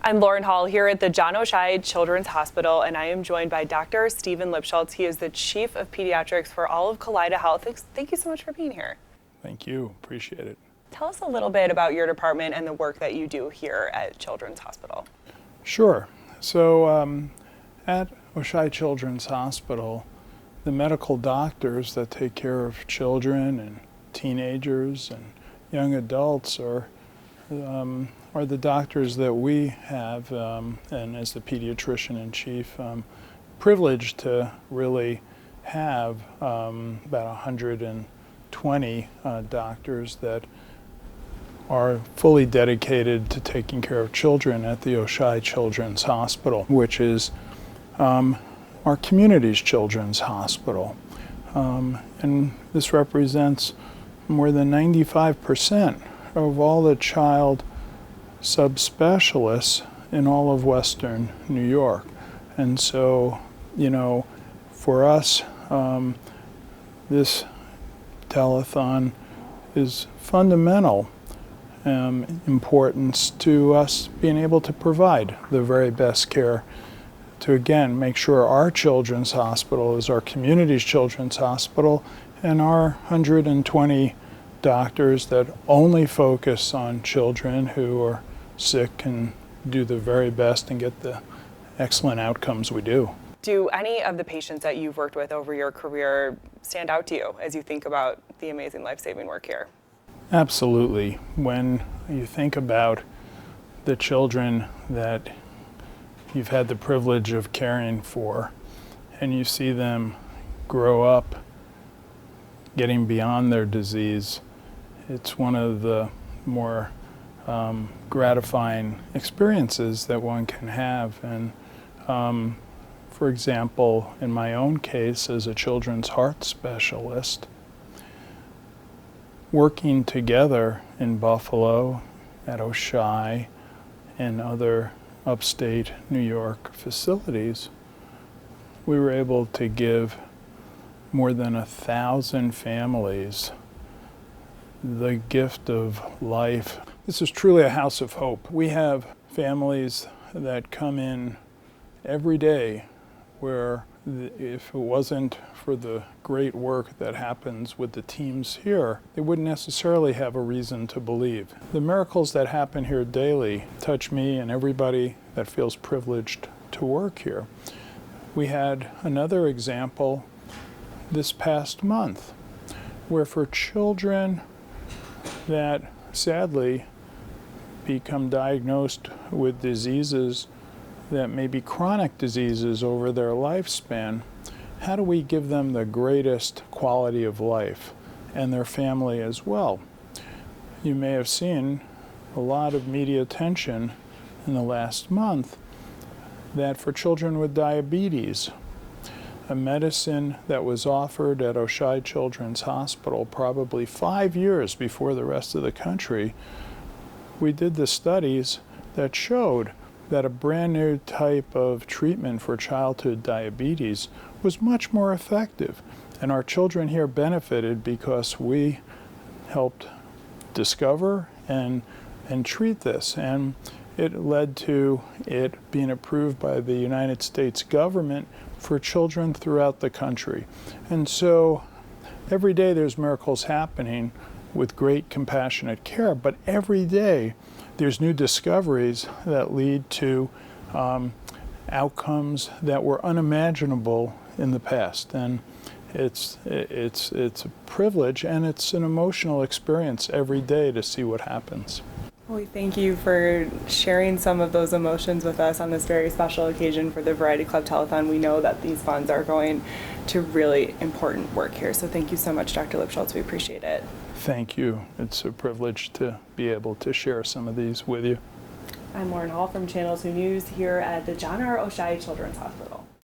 I'm Lauren Hall here at the John Oishei Children's Hospital, and I am joined by Dr. Stephen Lipshultz. He is the Chief of Pediatrics for all of Kaleida Health. Thank you so much for being here. Thank you. Appreciate it. Tell us a little bit about your department and the work that you do here at Children's Hospital. Sure. So at Oishei Children's Hospital, the medical doctors that take care of children and teenagers and young adults are the doctors that we have, and as the pediatrician in chief, privileged to really have about 120 doctors that are fully dedicated to taking care of children at the Oishei Children's Hospital, which is our community's children's hospital. And this represents more than 95% of all the child subspecialists in all of Western New York. And so, you know, for us, this telethon is fundamental importance to us being able to provide the very best care to, again, make sure our children's hospital is our community's children's hospital, and our 120 doctors that only focus on children who are sick and do the very best and get the excellent outcomes we do. Do any of the patients that you've worked with over your career stand out to you as you think about the amazing life-saving work here? Absolutely. When you think about the children that you've had the privilege of caring for, and you see them grow up getting beyond their disease, it's one of the more gratifying experiences that one can have. And for example, in my own case as a children's heart specialist, working together in Buffalo, at Oishei, and other upstate New York facilities, we were able to give more than 1,000 families the gift of life. This is truly a house of hope. We have families that come in every day where if it wasn't for the great work that happens with the teams here, they wouldn't necessarily have a reason to believe. The miracles that happen here daily touch me and everybody that feels privileged to work here. We had another example this past month where for children that sadly become diagnosed with diseases that may be chronic diseases over their lifespan, how do we give them the greatest quality of life, and their family as well? You may have seen a lot of media attention in the last month that for children with diabetes, a medicine that was offered at Oishei Children's Hospital probably 5 years before the rest of the country, we did the studies that showed that a brand new type of treatment for childhood diabetes was much more effective. And our children here benefited because we helped discover and treat this. And it led to it being approved by the United States government for children throughout the country. And so every day there's miracles happening with great compassionate care, but every day there's new discoveries that lead to outcomes that were unimaginable in the past. And it's a privilege, and it's an emotional experience every day to see what happens. Well, we thank you for sharing some of those emotions with us on this very special occasion for the Variety Club Telethon. We know that these funds are going to really important work here. So thank you so much, Dr. Lipshultz. We appreciate it. Thank you. It's a privilege to be able to share some of these with you. I'm Lauren Hall from Channel 2 News here at the John R. Oishei Children's Hospital.